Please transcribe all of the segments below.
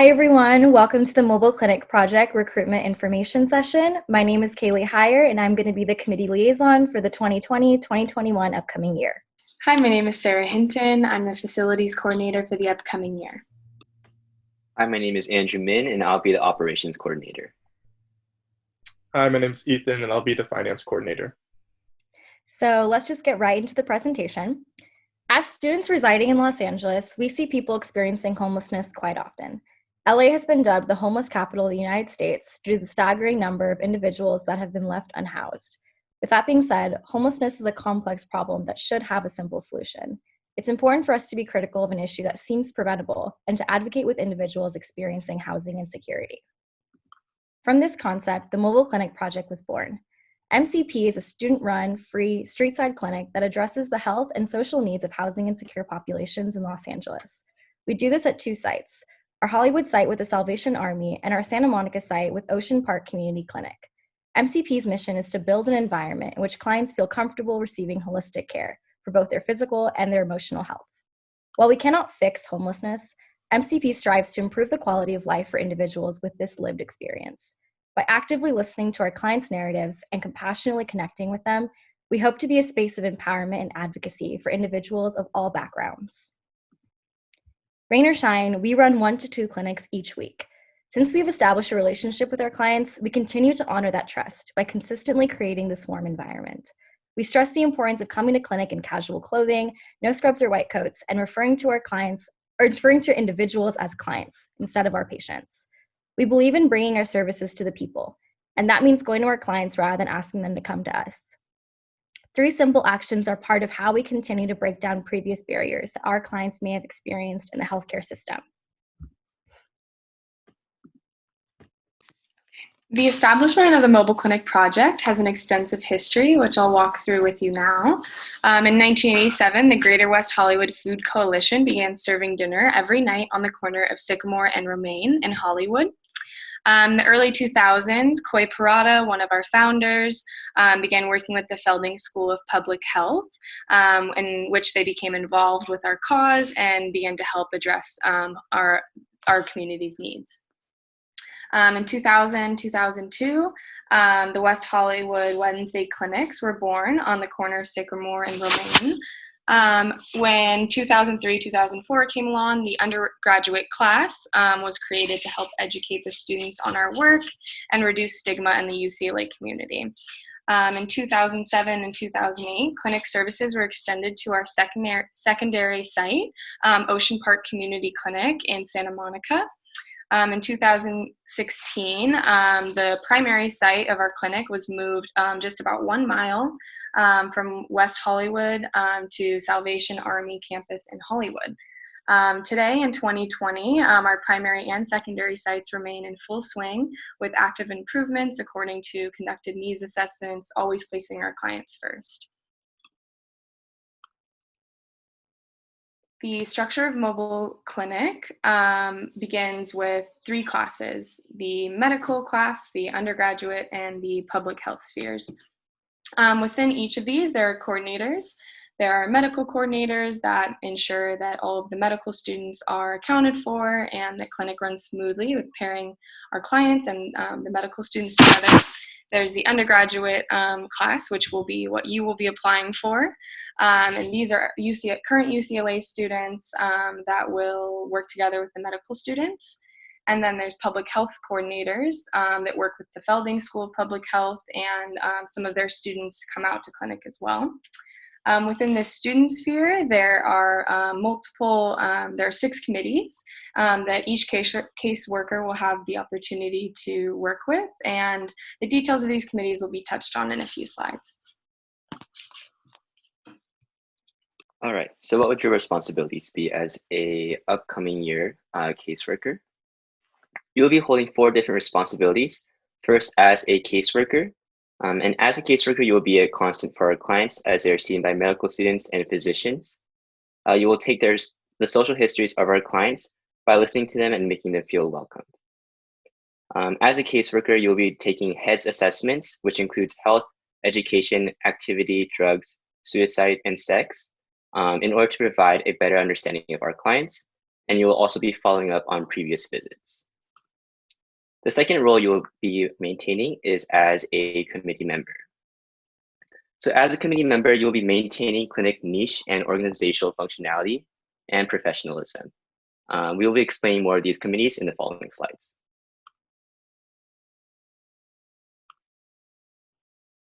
Hi everyone, welcome to the Mobile Clinic Project Recruitment Information Session. My name is Kaylee Heyer and I'm going to be the committee liaison for the 2020-2021 upcoming year. Hi, my name is Sarah Hinton. I'm the facilities coordinator for the upcoming year. Hi, my name is Andrew Min and I'll be the operations coordinator. Hi, my name is Ethan and I'll be the finance coordinator. So let's just get right into the presentation. As students residing in Los Angeles, we see people experiencing homelessness quite often. LA has been dubbed the homeless capital of the United States due to the staggering number of individuals that have been left unhoused. With that being said, homelessness is a complex problem that should have a simple solution. It's important for us to be critical of an issue that seems preventable and to advocate with individuals experiencing housing insecurity. From this concept, the Mobile Clinic Project was born. MCP is a student-run, free, street-side clinic that addresses the health and social needs of housing insecure populations in Los Angeles. We do this at two sites, our Hollywood site with the Salvation Army and our Santa Monica site with Ocean Park Community Clinic. MCP's mission is to build an environment in which clients feel comfortable receiving holistic care for both their physical and their emotional health. While we cannot fix homelessness, MCP strives to improve the quality of life for individuals with this lived experience. By actively listening to our clients' narratives and compassionately connecting with them, we hope to be a space of empowerment and advocacy for individuals of all backgrounds. Rain or shine, we run 1 to 2 clinics each week. Since we've established a relationship with our clients, we continue to honor that trust by consistently creating this warm environment. We stress the importance of coming to clinic in casual clothing, no scrubs or white coats, and referring to individuals as clients instead of our patients. We believe in bringing our services to the people, and that means going to our clients rather than asking them to come to us. 3 simple actions are part of how we continue to break down previous barriers that our clients may have experienced in the healthcare system. The establishment of the Mobile Clinic Project has an extensive history, which I'll walk through with you now. In 1987, the Greater West Hollywood Food Coalition began serving dinner every night on the corner of Sycamore and Romaine in Hollywood. In the early 2000s, Coy Parada, one of our founders, began working with the Felding School of Public Health, in which they became involved with our cause and began to help address our community's needs. In 2002, the West Hollywood Wednesday clinics were born on the corner of Sycamore and Romaine. When 2003-2004 came along, the undergraduate class was created to help educate the students on our work and reduce stigma in the UCLA community. In 2007 and 2008, clinic services were extended to our secondary site, Ocean Park Community Clinic in Santa Monica. In 2016, the primary site of our clinic was moved just about 1 mile from West Hollywood to Salvation Army campus in Hollywood. Today in 2020, our primary and secondary sites remain in full swing with active improvements according to conducted needs assessments, always placing our clients first. The structure of Mobile Clinic begins with 3 classes: the medical class, the undergraduate, and the public health spheres. Within each of these, there are coordinators. There are medical coordinators that ensure that all of the medical students are accounted for and the clinic runs smoothly with pairing our clients and the medical students together. There's the undergraduate class, which will be what you will be applying for. And these are current UCLA students that will work together with the medical students. And then there's public health coordinators that work with the Felding School of Public Health, and some of their students come out to clinic as well. Within the student sphere, there are there are 6 committees that each caseworker will have the opportunity to work with, and the details of these committees will be touched on in a few slides. All right, so what would your responsibilities be as a upcoming year caseworker? You'll be holding 4 different responsibilities. First, as a caseworker. And as a caseworker, you will be a constant for our clients as they are seen by medical students and physicians. You will take the social histories of our clients by listening to them and making them feel welcomed. As a caseworker, you'll be taking HEADS assessments, which includes health, education, activity, drugs, suicide, and sex, in order to provide a better understanding of our clients and you will also be following up on previous visits. The second role you will be maintaining is as a committee member. So as a committee member, you'll be maintaining clinic niche and organizational functionality and professionalism. We will be explaining more of these committees in the following slides.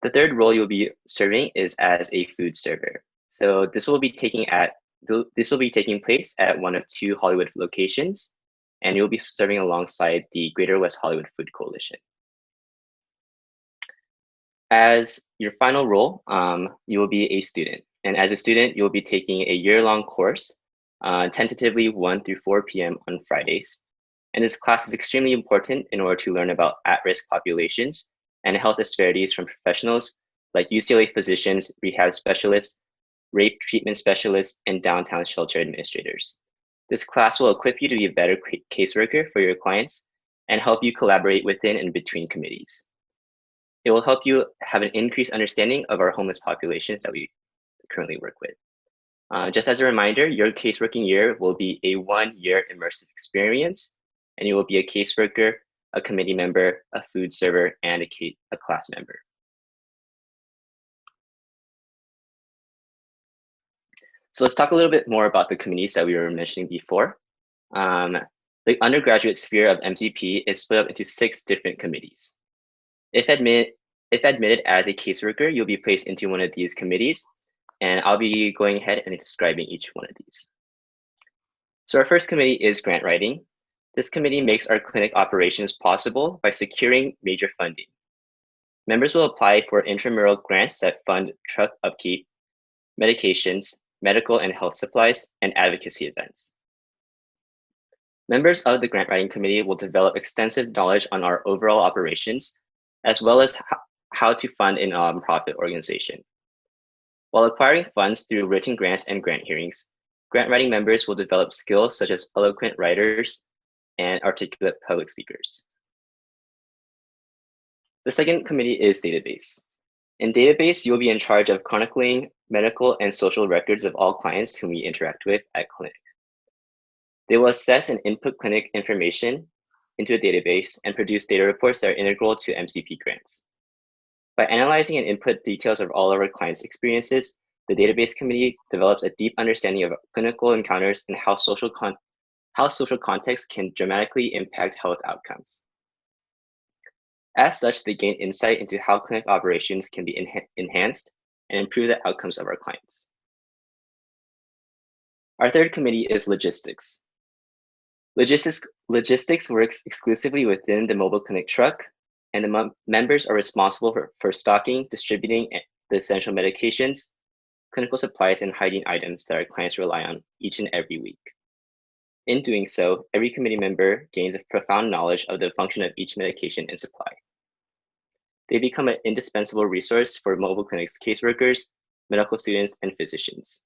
The third role you'll be serving is as a food server. So this will be taking place at one of 2 Hollywood locations, and you'll be serving alongside the Greater West Hollywood Food Coalition. As your final role, you will be a student. And as a student, you'll be taking a year-long course, tentatively 1 through 4 p.m. on Fridays. And this class is extremely important in order to learn about at-risk populations and health disparities from professionals like UCLA physicians, rehab specialists, rape treatment specialists, and downtown shelter administrators. This class will equip you to be a better caseworker for your clients and help you collaborate within and between committees. It will help you have an increased understanding of our homeless populations that we currently work with. Just as a reminder, your caseworking year will be a 1-year immersive experience, and you will be a caseworker, a committee member, a food server, and a class member. So let's talk a little bit more about the committees that we were mentioning before. The undergraduate sphere of MCP is split up into 6 different committees. If admitted as a caseworker, you'll be placed into one of these committees, and I'll be going ahead and describing each one of these. So our first committee is grant writing. This committee makes our clinic operations possible by securing major funding. Members will apply for intramural grants that fund truck upkeep, medications, medical and health supplies, and advocacy events. Members of the grant writing committee will develop extensive knowledge on our overall operations, as well as how to fund a nonprofit organization. While acquiring funds through written grants and grant hearings, grant writing members will develop skills such as eloquent writers and articulate public speakers. The second committee is database. In database, you'll be in charge of chronicling medical and social records of all clients whom we interact with at clinic. They will assess and input clinic information into a database and produce data reports that are integral to MCP grants. By analyzing and input details of all of our clients' experiences, the database committee develops a deep understanding of clinical encounters and how social context can dramatically impact health outcomes. As such, they gain insight into how clinic operations can be enhanced and improve the outcomes of our clients. Our third committee is logistics. Logistics works exclusively within the mobile clinic truck, and the members are responsible for stocking, distributing the essential medications, clinical supplies, and hygiene items that our clients rely on each and every week. In doing so, every committee member gains a profound knowledge of the function of each medication and supply. They become an indispensable resource for mobile clinics caseworkers, medical students, and physicians.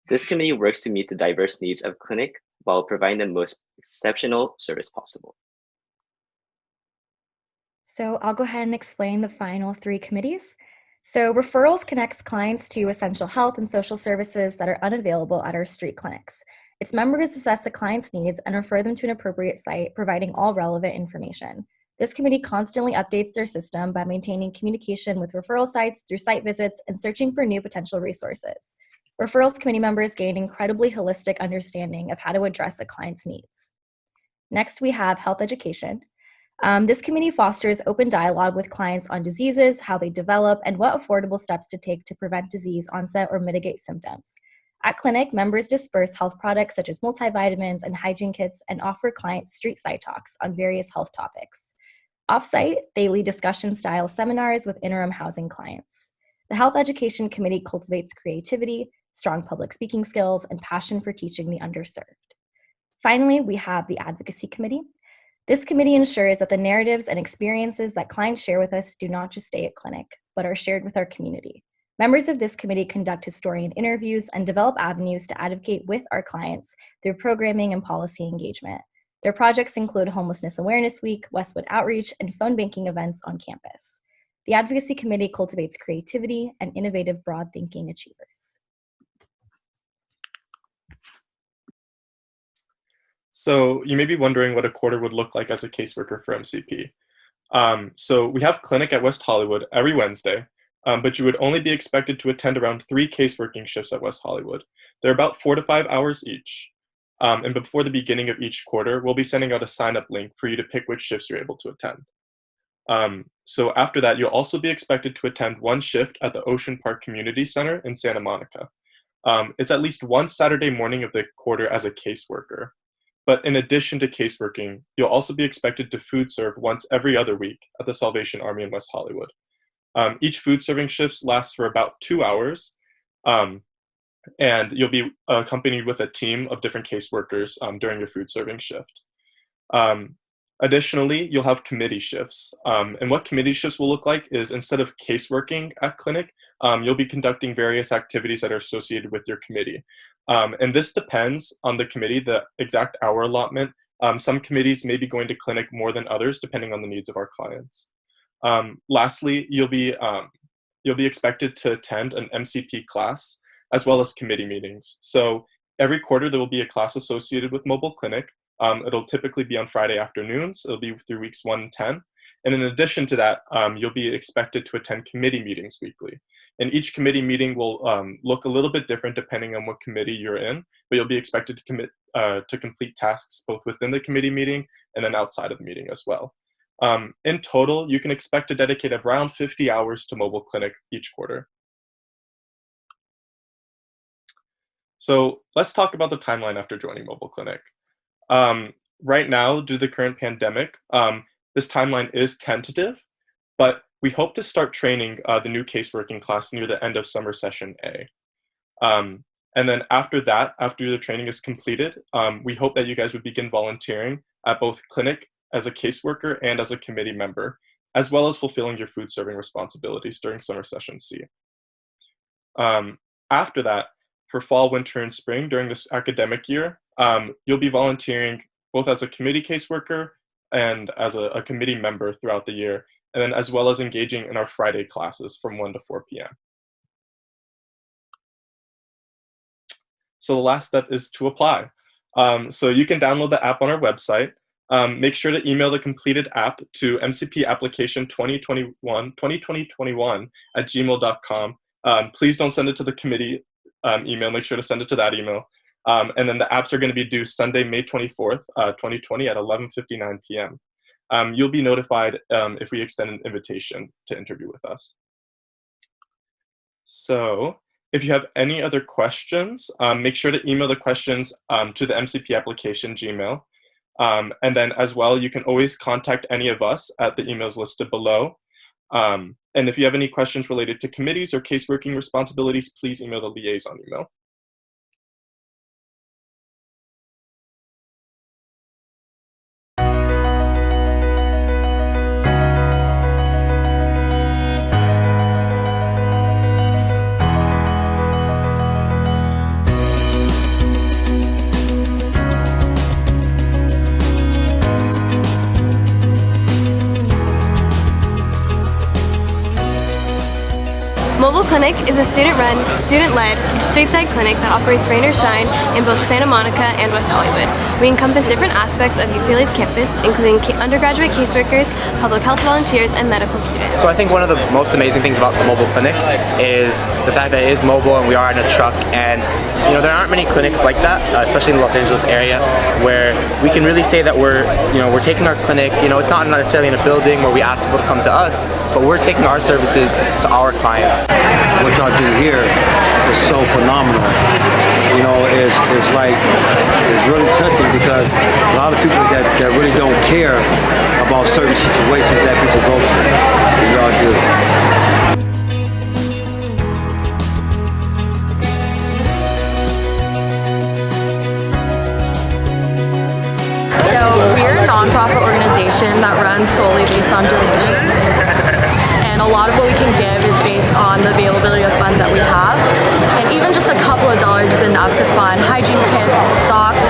This committee works to meet the diverse needs of clinic while providing the most exceptional service possible. So I'll go ahead and explain the final 3 committees. So referrals connects clients to essential health and social services that are unavailable at our street clinics. Its members assess the client's needs and refer them to an appropriate site, providing all relevant information. This committee constantly updates their system by maintaining communication with referral sites through site visits and searching for new potential resources. Referrals committee members gain incredibly holistic understanding of how to address a client's needs. Next, we have health education. This committee fosters open dialogue with clients on diseases, how they develop, and what affordable steps to take to prevent disease onset or mitigate symptoms. At clinic, members disperse health products such as multivitamins and hygiene kits and offer clients street side talks on various health topics. Off-site, they lead discussion-style seminars with interim housing clients. The Health Education Committee cultivates creativity, strong public speaking skills, and passion for teaching the underserved. Finally, we have the Advocacy Committee. This committee ensures that the narratives and experiences that clients share with us do not just stay at clinic, but are shared with our community. Members of this committee conduct historian interviews and develop avenues to advocate with our clients through programming and policy engagement. Their projects include Homelessness Awareness Week, Westwood Outreach, and phone banking events on campus. The Advocacy Committee cultivates creativity and innovative broad thinking achievers. So you may be wondering what a quarter would look like as a caseworker for MCP. So we have clinic at West Hollywood every Wednesday, but you would only be expected to attend around 3 caseworking shifts at West Hollywood. They're about 4 to 5 hours each. And before the beginning of each quarter, we'll be sending out a sign-up link for you to pick which shifts you're able to attend. So after that, you'll also be expected to attend 1 shift at the Ocean Park Community Center in Santa Monica. It's at least 1 Saturday morning of the quarter as a caseworker. But in addition to caseworking, you'll also be expected to food serve once every other week at the Salvation Army in West Hollywood. Each food serving shift lasts for about 2 hours, and you'll be accompanied with a team of different caseworkers during your food serving shift. Additionally, you'll have committee shifts. And what committee shifts will look like is instead of caseworking at clinic, you'll be conducting various activities that are associated with your committee. And this depends on the committee, the exact hour allotment. Some committees may be going to clinic more than others, depending on the needs of our clients. Lastly, you'll be expected to attend an MCP class, as well as committee meetings. So every quarter, there will be a class associated with mobile clinic. It'll typically be on Friday afternoons. It'll be through weeks 1 and 10. And in addition to that, you'll be expected to attend committee meetings weekly. And each committee meeting will look a little bit different depending on what committee you're in, but you'll be expected to complete tasks both within the committee meeting and then outside of the meeting as well. In total, you can expect to dedicate around 50 hours to mobile clinic each quarter. So let's talk about the timeline after joining mobile clinic. Right now, due to the current pandemic, this timeline is tentative, but we hope to start training the new caseworking class near the end of summer session A. And then after that, after the training is completed, we hope that you guys would begin volunteering at both clinic as a caseworker and as a committee member, as well as fulfilling your food serving responsibilities during summer session C. After that, for fall, winter, and spring during this academic year, you'll be volunteering both as a committee caseworker and as a committee member throughout the year, and then as well as engaging in our Friday classes from 1 to 4 p.m. So the last step is to apply. So you can download the app on our website. Make sure to email the completed app to mcpapplication2021@gmail.com. Please don't send it to the committee email. Make sure to send it to that email. And then the apps are going to be due Sunday, May 24th, 2020 at 11:59 p.m. You'll be notified if we extend an invitation to interview with us. So if you have any other questions, make sure to email the questions to the MCP application Gmail. And then as well, you can always contact any of us at the emails listed below. And if you have any questions related to committees or caseworking responsibilities, please email the liaison email. Mobile Clinic is a student-run, student-led, street-side clinic that operates rain or shine in both Santa Monica and West Hollywood. We encompass different aspects of UCLA's campus, including undergraduate caseworkers, public health volunteers, and medical students. So I think one of the most amazing things about the mobile clinic is the fact that it is mobile and we are in a truck, and there aren't many clinics like that, especially in the Los Angeles area, where we can really say that we're taking our clinic, it's not necessarily in a building where we ask people to come to us, but we're taking our services to our clients. What y'all do here is so phenomenal. It's really touching because a lot of people that really don't care about certain situations that people go through, and y'all do. So we're a nonprofit organization that runs solely based on donations and grants. And a lot of what we can give is based on the availability of funds that we have. And even just a couple of dollars is enough to fund hygiene kits and socks.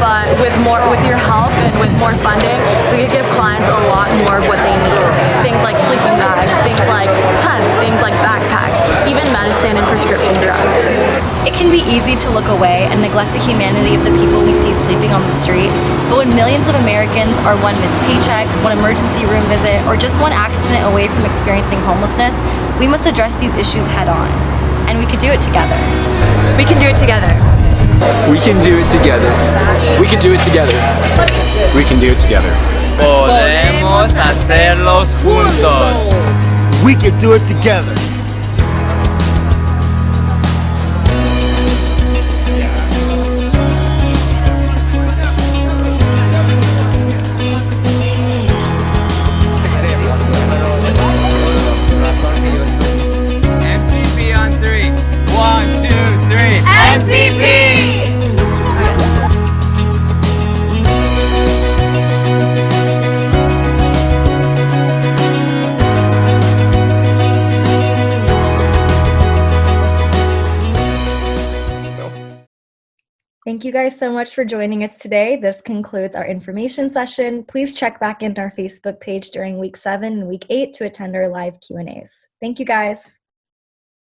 But with your help and with more funding, we could give clients a lot more of what they need. Things like sleeping bags, things like tents, things like backpacks, even medicine and prescription drugs. It can be easy to look away and neglect the humanity of the people we see sleeping on the street, but when millions of Americans are one missed paycheck, one emergency room visit, or just one accident away from experiencing homelessness, we must address these issues head on. And we could do it together. We can do it together. We can do it together. We can do it together. We can do it together. Podemos hacerlos juntos. We can do it together. MCP on 3. 1, 2, 3. MCP! Thank you guys so much for joining us today. This concludes our information session. Please check back into our Facebook page during week 7 and week 8 to attend our live Q&As. Thank you guys.